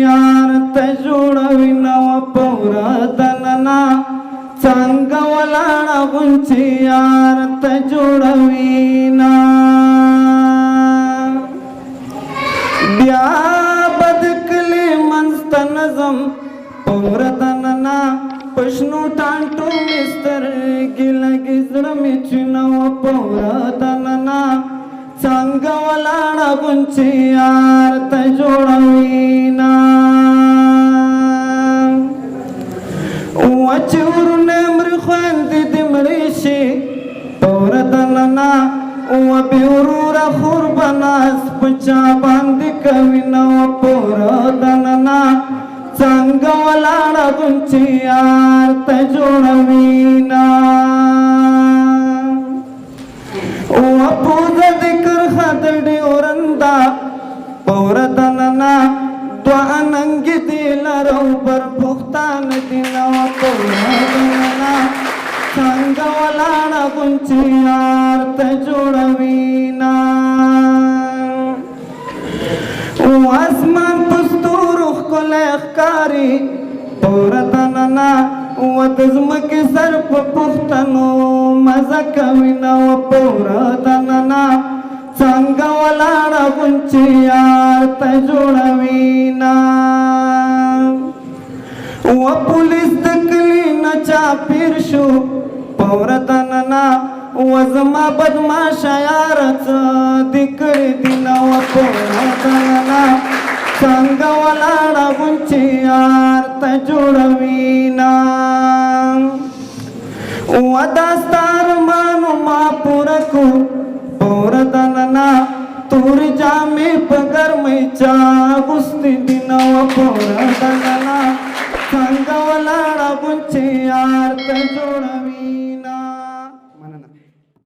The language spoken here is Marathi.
यार जोडवी नव पौरतनना चांगवला गुंची यार जोडवीना ब्या बदकले मनस्तन जम पौरतनना पश्नु टांटू मिस्तर गिल गिजड मिची नव पौरतनना चांगवला गुंची यार जोडवीना वचूरने मृखंदी दिमरीशी पौरतनना व बिउरूरा खुरबनास पचा बांधी कविना व पौरतनना चांगवला गुंची यार जोडवीना व पूजा दिकर खादडी ओरंदा पौरतनना द्वानंगी दिला रौबर पुख्तान दिना व पौरतनना चांगवला गुंची यार जोडवीना आसमान पुस्तूर कोलेखकारी पौरतनना व तजमकी सर्प पुख्तनो मजा कविना व पौरतनना चांगवला गुंची यार जोडवीना व पुलिस दकली नचा फिरशू पौरतनना वजमा बदमाशा यारच दिकडी दिना व पौरतनना चांगवला गुंची यार जोडवीना व दास्तार मानु मापुरकू पौरतनना तुरी जामी पगर मैचा गुस्ती दिना व पौरतनना चांगवला गुंची यार जोडवीना